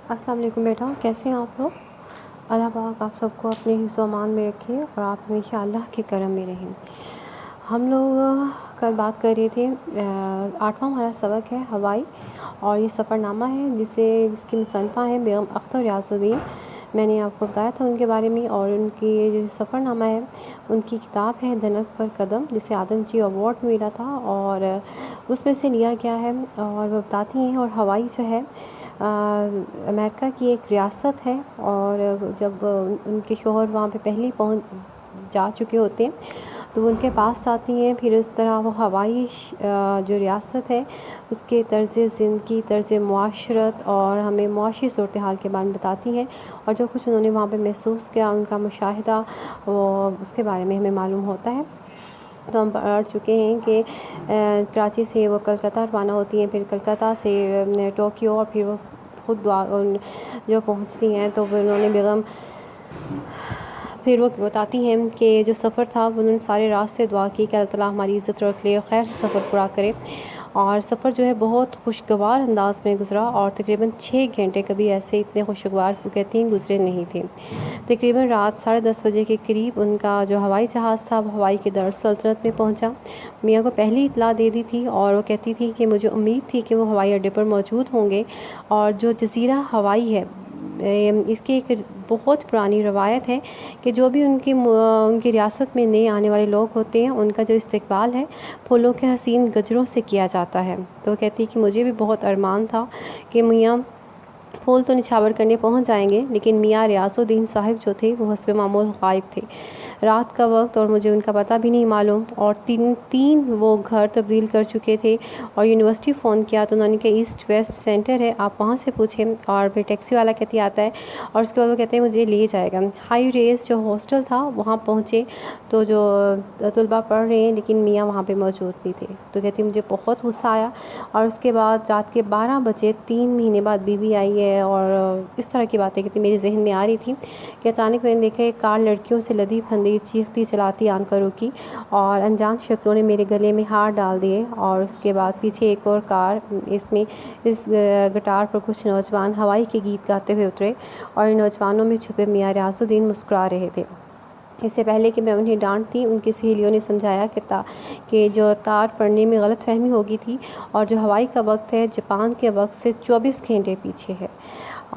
السلام علیکم بیٹا، کیسے ہیں آپ لوگ؟ اللہ پاک آپ سب کو اپنے حفظ و امان میں رکھے اور آپ ہمیشہ اللہ کے کرم میں رہیں۔ ہم لوگ کل بات کر رہے تھے 8واں ہمارا سبق ہے ہوائی، اور یہ سفر نامہ ہے جس کی مصنفہ ہے بیگم اختر ریاض الدین۔ میں نے آپ کو بتایا تھا ان کے بارے میں، اور ان کی جو سفر نامہ ہے ان کی کتاب ہے دھنک پر قدم، جسے آدم جی ایوارڈ ملا تھا، اور اس میں سے لیا گیا ہے۔ اور وہ بتاتی ہیں، اور ہوائی جو ہے امریکہ کی ایک ریاست ہے، اور جب ان کے شوہر وہاں پہ پہلے جا چکے ہوتے ہیں تو وہ ان کے پاس آتی ہیں، پھر اس طرح وہ ہوائی جو ریاست ہے اس کے طرز زندگی، طرز معاشرت اور ہمیں معاشی صورتحال کے بارے میں بتاتی ہیں، اور جو کچھ انہوں نے وہاں پہ محسوس کیا، ان کا مشاہدہ، وہ اس کے بارے میں ہمیں معلوم ہوتا ہے۔ تو ہم پڑھ چکے ہیں کہ کراچی سے وہ کلکتہ روانہ ہوتی ہیں، پھر کلکتہ سے ٹوکیو، اور پھر وہ خود جو پہنچتی ہیں تو انہوں نے پھر وہ بتاتی ہیں کہ جو سفر تھا وہ انہوں نے سارے راز سے دعا کی کہ اللہ تعالیٰ ہماری عزت رکھ لے اور خیر سے سفر پورا کرے، اور سفر جو ہے بہت خوشگوار انداز میں گزرا، اور تقریباً 6 گھنٹے کبھی ایسے اتنے خوشگوار کہتی ہیں گزرے نہیں تھے۔ تقریباً رات 10:30 بجے کے قریب ان کا جو ہوائی جہاز تھا وہ ہوائی کے دار السلطنت میں پہنچا۔ میاں کو پہلی اطلاع دے دی تھی، اور وہ کہتی تھی کہ مجھے امید تھی کہ وہ ہوائی اڈے پر موجود ہوں گے، اور جو جزیرہ ہوائی ہے اس کی ایک بہت پرانی روایت ہے کہ جو بھی ان کی ریاست میں نئے آنے والے لوگ ہوتے ہیں ان کا جو استقبال ہے پھولوں کے حسین گجروں سے کیا جاتا ہے۔ تو وہ کہتی ہے کہ مجھے بھی بہت ارمان تھا کہ میاں پھول تو نچھاور کرنے پہنچ جائیں گے، لیکن میاں ریاض الدین صاحب جو تھے وہ حسب معمول غائب تھے۔ رات کا وقت اور مجھے ان کا پتہ بھی نہیں معلوم، اور تین وہ گھر تبدیل کر چکے تھے، اور یونیورسٹی فون کیا تو انہوں نے کہا ایسٹ ویسٹ سینٹر ہے، آپ وہاں سے پوچھیں، اور پھر ٹیکسی والا کہتے آتا ہے، اور اس کے بعد وہ کہتے ہیں مجھے لے جائے گا۔ ہائی ریز جو ہاسٹل تھا وہاں پہنچے تو جو طلباء پڑھ رہے ہیں لیکن میاں وہاں پہ موجود نہیں تھے، تو کہتی مجھے بہت غصہ آیا، اور اس کے بعد رات کے 12 بجے 3 مہینے بعد بیوی آئی ہے، اور اس طرح کی باتیں کہتی میرے ذہن میں آ رہی تھی کہ اچانک میں نے دیکھا ایک کار لڑکیوں سے لدی پھندی چیختی چلاتی آن کر رکی، اور انجان شکلوں نے میرے گلے میں ہار ڈال دیے، اور اس کے بعد پیچھے ایک اور کار، اس گٹار پر کچھ نوجوان ہوائی کے گیت گاتے ہوئے اترے، اور ان نوجوانوں میں چھپے میاں ریاض الدین مسکرا رہے تھے۔ اس سے پہلے کہ میں انہیں ڈانٹتی، ان کی سہیلیوں نے سمجھایا کہ جو تار پڑھنے میں غلط فہمی ہو گئی تھی، اور جو ہوائی کا وقت ہے جاپان کے وقت سے 24 گھنٹے پیچھے ہے۔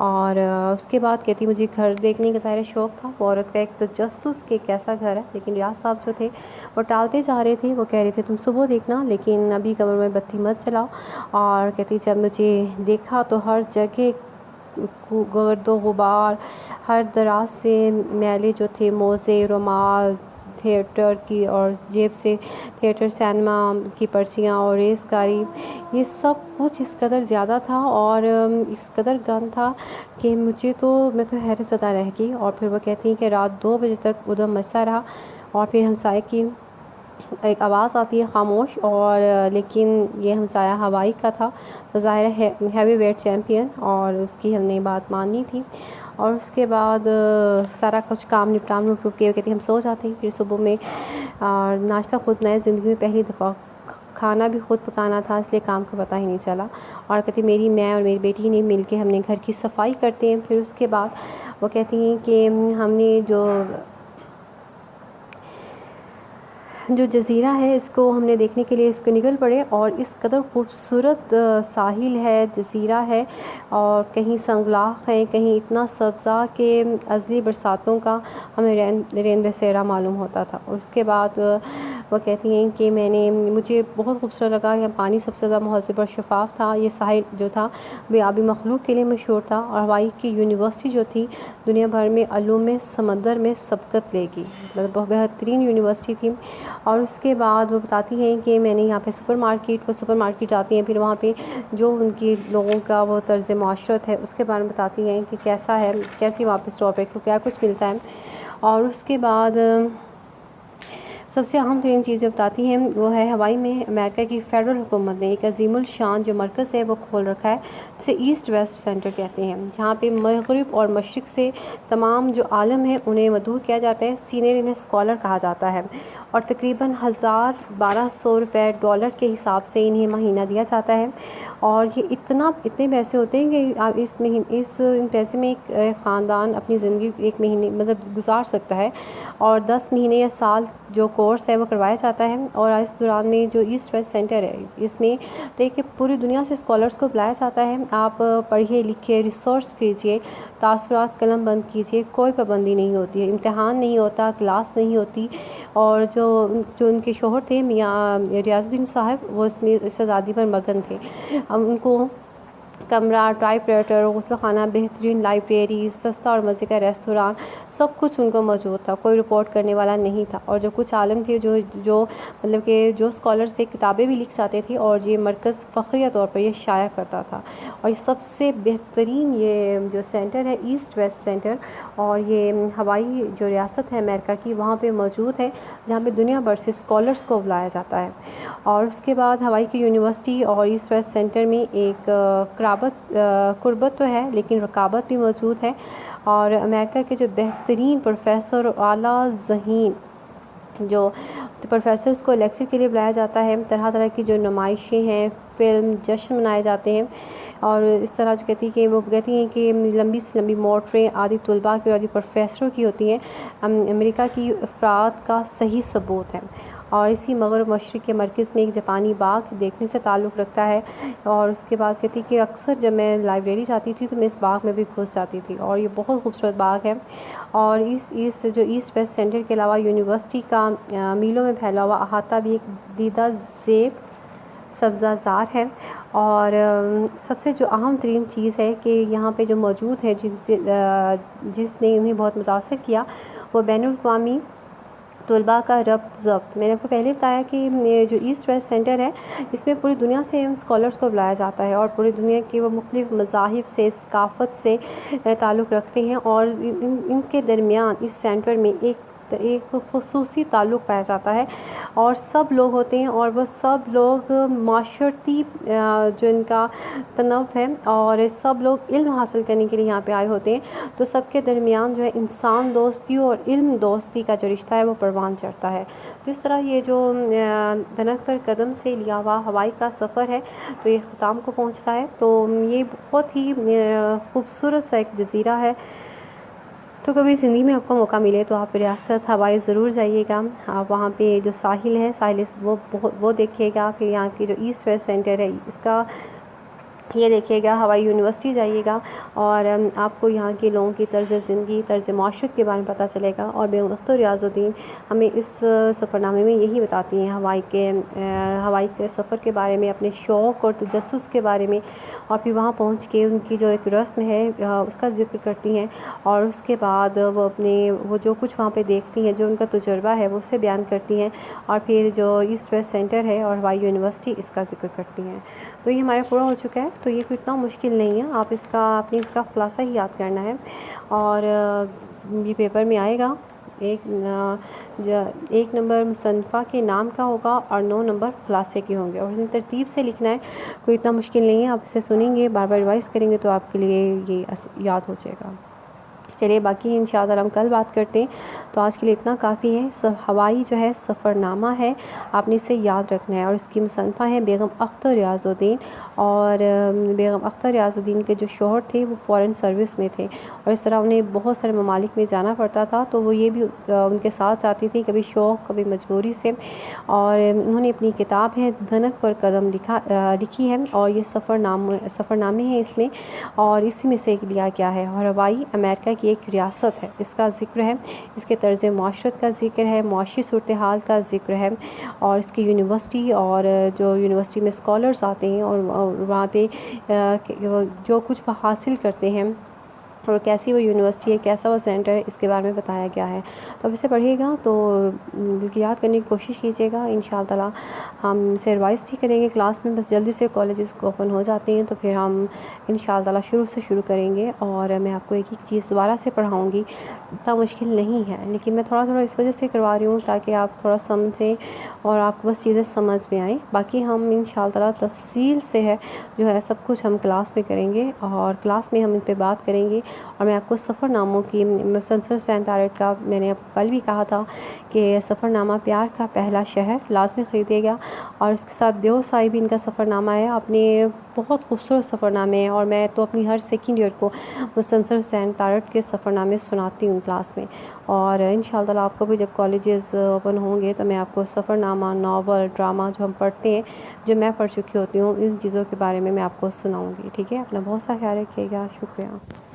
اور اس کے بعد کہتی مجھے گھر دیکھنے کا ظاہر شوق تھا، وہ عورت کا ایک تجسس کہ کیسا گھر ہے، لیکن ریاض صاحب جو تھے وہ ٹالتے جا رہے تھے، وہ کہہ رہے تھے تم صبح دیکھنا لیکن ابھی کمر میں بتی مت چلاؤ، اور کہتی جب مجھے دیکھا تو ہر جگہ گرد و غبار، ہر دراز سے میلے جو تھے، موزے، رومال، تھیٹر کی اور جیب سے تھیٹر سینما کی پرچیاں اور ریس گاڑی، یہ سب کچھ اس قدر زیادہ تھا اور اس قدر گند تھا کہ میں تو حیرت زدہ رہ گئی۔ اور پھر وہ کہتی ہیں کہ رات 2 بجے تک ادھم مچتا رہا، اور پھر ہمسائے کی ایک آواز آتی ہے خاموش، اور لیکن یہ ہمسایہ ہوائی کا تھا، تو ظاہر ہے ہیوی ویٹ چیمپئن، اور اس کی ہم نے بات مانی تھی۔ اور اس کے بعد سارا کچھ کام نپٹا کے کہتی ہم سو جاتے ہیں، پھر صبح میں ناشتہ خود نئے زندگی میں پہلی دفعہ کھانا بھی خود پکانا تھا، اس لیے کام کا پتہ ہی نہیں چلا، اور کہتی میں اور میری بیٹی نے مل کے ہم نے گھر کی صفائی کرتے ہیں۔ پھر اس کے بعد وہ کہتی ہیں کہ ہم نے جو جزیرہ ہے اس کو ہم نے دیکھنے کے لیے اس کو نکل پڑے، اور اس قدر خوبصورت ساحل ہے، جزیرہ ہے، اور کہیں سنگلاخ ہے، کہیں اتنا سبزہ کہ ازلی برساتوں کا ہمیں رین بسیرا معلوم ہوتا تھا۔ اور اس کے بعد وہ کہتی ہیں کہ مجھے بہت خوبصورت لگا، یہاں پانی سب سے زیادہ مہذب اور شفاف تھا، یہ ساحل جو تھا وہ آبی مخلوق کے لیے مشہور تھا، اور ہوائی کی یونیورسٹی جو تھی دنیا بھر میں علوم سمندر میں سبقت لے گی، مطلب بہت بہترین یونیورسٹی تھی۔ اور اس کے بعد وہ بتاتی ہیں کہ میں نے یہاں پہ سپر مارکیٹ جاتی ہیں، پھر وہاں پہ جو ان کی لوگوں کا وہ طرز معاشرت ہے اس کے بارے میں بتاتی ہیں کہ کیسا ہے، کیسی وہاں پہ اسٹور پہ کیا کچھ ملتا ہے۔ اور اس کے بعد سب سے اہم ترین چیز جو بتاتی ہیں وہ ہے ہوائی میں امریکہ کی فیڈرل حکومت نے ایک عظیم الشان جو مرکز ہے وہ کھول رکھا ہے، اسے ایسٹ ویسٹ سینٹر کہتے ہیں، جہاں پہ مغرب اور مشرق سے تمام جو عالم ہیں انہیں مدعو کیا جاتا ہے، سینئر انہیں اسکالر کہا جاتا ہے، اور تقریباً 1200 روپے ڈالر کے حساب سے انہیں مہینہ دیا جاتا ہے۔ اور یہ اتنے پیسے ہوتے ہیں کہ آپ ان پیسے میں ایک خاندان اپنی زندگی ایک مہینے مطلب گزار سکتا ہے، اور 10 مہینے یا سال جو کورس ہے وہ کروایا جاتا ہے۔ اور اس دوران میں جو ایسٹ ویسٹ سینٹر ہے اس میں دیکھیے پوری دنیا سے اسکالرس کو بلایا جاتا ہے۔ آپ پڑھیے لکھیے، ریسرچ کیجیے، تاثرات قلم بند کیجیے، کوئی پابندی نہیں ہوتی ہے، امتحان نہیں ہوتا، کلاس نہیں ہوتی۔ اور جو ان کے شوہر تھے میاں ریاض الدین صاحب، وہ اس آزادی پر مگن تھے۔ ان کو کمرہ، ٹائپ رائٹر، غسل خانہ، بہترین لائبریری، سستا اور مزے کا ریستوران، سب کچھ ان کو موجود تھا، کوئی رپورٹ کرنے والا نہیں تھا۔ اور جو کچھ عالم تھے جو مطلب کہ جو اسکالرس سے کتابیں بھی لکھ جاتے تھے، اور یہ مرکز فخریہ طور پر یہ شائع کرتا تھا۔ اور یہ سب سے بہترین یہ جو سینٹر ہے ایسٹ ویسٹ سینٹر، اور یہ ہوائی جو ریاست ہے امریکہ کی وہاں پہ موجود ہے، جہاں پہ دنیا بھر سے اسکالرس کو بلایا جاتا ہے۔ اور اس کے بعد ہوائی کی یونیورسٹی اور ایسٹ ویسٹ سینٹر میں ایک قربت تو ہے لیکن رقابت بھی موجود ہے۔ اور امریکہ کے جو بہترین پروفیسر، اعلیٰ ذہین جو پروفیسرز کو لیکچر کے لیے بلایا جاتا ہے، طرح طرح کی جو نمائشیں ہیں، فلم، جشن منائے جاتے ہیں۔ اور اس طرح جو کہتی ہیں کہ لمبی سے لمبی موٹریں آدھی طلباء کی اور آدھی پروفیسروں کی ہوتی ہیں، امریکہ کی افراد کا صحیح ثبوت ہے۔ اور اسی مغرب مشرق کے مرکز میں ایک جاپانی باغ دیکھنے سے تعلق رکھتا ہے۔ اور اس کے بعد کہتی کہ اکثر جب میں لائبریری جاتی تھی تو میں اس باغ میں بھی گھس جاتی تھی، اور یہ بہت خوبصورت باغ ہے۔ اور اس جو ایسٹ ویسٹ سینٹر کے علاوہ یونیورسٹی کا میلوں میں پھیلا ہوا احاطہ بھی ایک دیدہ زیب سبزہ زار ہے۔ اور سب سے جو اہم ترین چیز ہے کہ یہاں پہ جو موجود ہے جس نے انہیں بہت متاثر کیا، وہ بین الاقوامی طلباء کا ربط ضبط۔ میں نے آپ کو پہلے بتایا کہ جو ایسٹ ویسٹ سینٹر ہے اس میں پوری دنیا سے اسکالرس کو بلایا جاتا ہے، اور پوری دنیا کے وہ مختلف مذاہب سے، ثقافت سے تعلق رکھتے ہیں، اور ان کے درمیان اس سینٹر میں ایک خصوصی تعلق پایا جاتا ہے، اور سب لوگ ہوتے ہیں، اور وہ سب لوگ معاشرتی جو ان کا تنوع ہے، اور سب لوگ علم حاصل کرنے کے لیے یہاں پہ آئے ہوتے ہیں، تو سب کے درمیان جو ہے انسان دوستی اور علم دوستی کا جو رشتہ ہے وہ پروان چڑھتا ہے۔ تو اس طرح یہ جو دھنک پر قدم سے لیا ہوا ہوائی کا سفر ہے تو یہ اختتام کو پہنچتا ہے۔ تو یہ بہت ہی خوبصورت سا ایک جزیرہ ہے۔ تو کبھی زندگی میں آپ کو موقع ملے تو آپ ریاست ہوائی ضرور جائیے گا۔ آپ وہاں پہ جو ساحل ہے وہ دیکھیے گا، پھر یہاں کی جو ایسٹ ویسٹ سینٹر ہے اس کا یہ دیکھیے گا، ہوائی یونیورسٹی جائیے گا، اور آپ کو یہاں کے لوگوں کی طرز زندگی، طرز معاشرت کے بارے میں پتہ چلے گا۔ اور بیگم اختر ریاض الدین ہمیں اس سفر نامے میں یہی بتاتی ہیں ہوائی کے سفر کے بارے میں، اپنے شوق اور تجسس کے بارے میں، اور پھر وہاں پہنچ کے ان کی جو ایک رسم ہے اس کا ذکر کرتی ہیں، اور اس کے بعد وہ جو کچھ وہاں پہ دیکھتی ہیں، جو ان کا تجربہ ہے وہ اسے بیان کرتی ہیں، اور پھر جو ایسٹ ویسٹ سینٹر ہے اور ہوائی یونیورسٹی اس کا ذکر کرتی ہیں۔ تو یہ ہمارا پورا ہو چکا ہے، تو یہ کوئی اتنا مشکل نہیں ہے، آپ اس کا خلاصہ ہی یاد کرنا ہے، اور یہ پیپر میں آئے گا۔ ایک نمبر مصنفہ کے نام کا ہوگا اور 9 نمبر خلاصے کے ہوں گے، اور اس ترتیب سے لکھنا ہے، کوئی اتنا مشکل نہیں ہے، آپ اسے سنیں گے، بار بار ریوائز کریں گے تو آپ کے لیے یہ یاد ہو جائے گا۔ چلیے باقی انشاءاللہ ہم کل بات کرتے ہیں، تو آج کے لیے اتنا کافی ہے۔ ہوائی جو ہے سفر نامہ ہے، آپ نے اسے یاد رکھنا ہے، اور اس کی مصنفہ ہے بیگم اختر ریاض الدین، اور بیگم اختر ریاض الدین کے جو شوہر تھے وہ فورن سروس میں تھے، اور اس طرح انہیں بہت سارے ممالک میں جانا پڑتا تھا، تو وہ یہ بھی ان کے ساتھ جاتی تھی، کبھی شوق کبھی مجبوری سے۔ اور انہوں نے اپنی کتاب ہے دھنک پر قدم لکھی ہے، اور یہ سفر نامے ہیں اس میں، اور اسی میں سے لیا گیا ہے۔ اور ہوائی امریکہ کی ایک ریاست ہے، اس کا ذکر ہے، اس کے طرز معاشرت کا ذکر ہے، معاشی صورتحال کا ذکر ہے، اور اس کی یونیورسٹی، اور جو یونیورسٹی میں اسکالرس آتے ہیں اور وہاں پہ جو کچھ وہ حاصل کرتے ہیں، اور کیسی وہ یونیورسٹی ہے، کیسا وہ سینٹر ہے، اس کے بارے میں بتایا گیا ہے۔ تو اب اسے پڑھیے گا تو یاد کرنے کی کوشش کیجیے گا، انشاءاللہ ہم اسے ریوائز بھی کریں گے کلاس میں، بس جلدی سے کالجز اوپن ہو جاتے ہیں تو پھر ہم انشاءاللہ شروع کریں گے، اور میں آپ کو ایک ایک چیز دوبارہ سے پڑھاؤں گی، اتنا مشکل نہیں ہے، لیکن میں تھوڑا اس وجہ سے کروا رہی ہوں تاکہ آپ تھوڑا سمجھیں اور آپ کو بس چیزیں سمجھ میں آئیں۔ باقی ہم انشاءاللہ تفصیل سے جو ہے سب کچھ ہم کلاس میں کریں گے، اور کلاس میں ہم ان پہ بات کریں گے اور میں آپ کو سفر ناموں کی مسلسل حسین تارڑ کا میں نے کل بھی کہا تھا کہ سفر نامہ پیار کا پہلا شہر لازمی خریدیے گا، اور اس کے ساتھ دیو سائی بھی ان کا سفر نامہ ہے، اپنے بہت خوبصورت سفر نامے ہیں، اور میں تو اپنی ہر سیکنڈ ایئر کو مسلسل حسین تارڑ کے سفر نامے سناتی ہوں کلاس میں، اور انشاء اللہ آپ کو بھی جب کالجز اوپن ہوں گے تو میں آپ کو سفر نامہ، ناول، ڈرامہ جو ہم پڑھتے ہیں، جو میں پڑھ چکی ہوتی ہوں، ان چیزوں کے بارے میں آپ کو سناؤں گی، ٹھیک ہے؟ اپنا بہت سا خیال رکھیے گا، شکریہ۔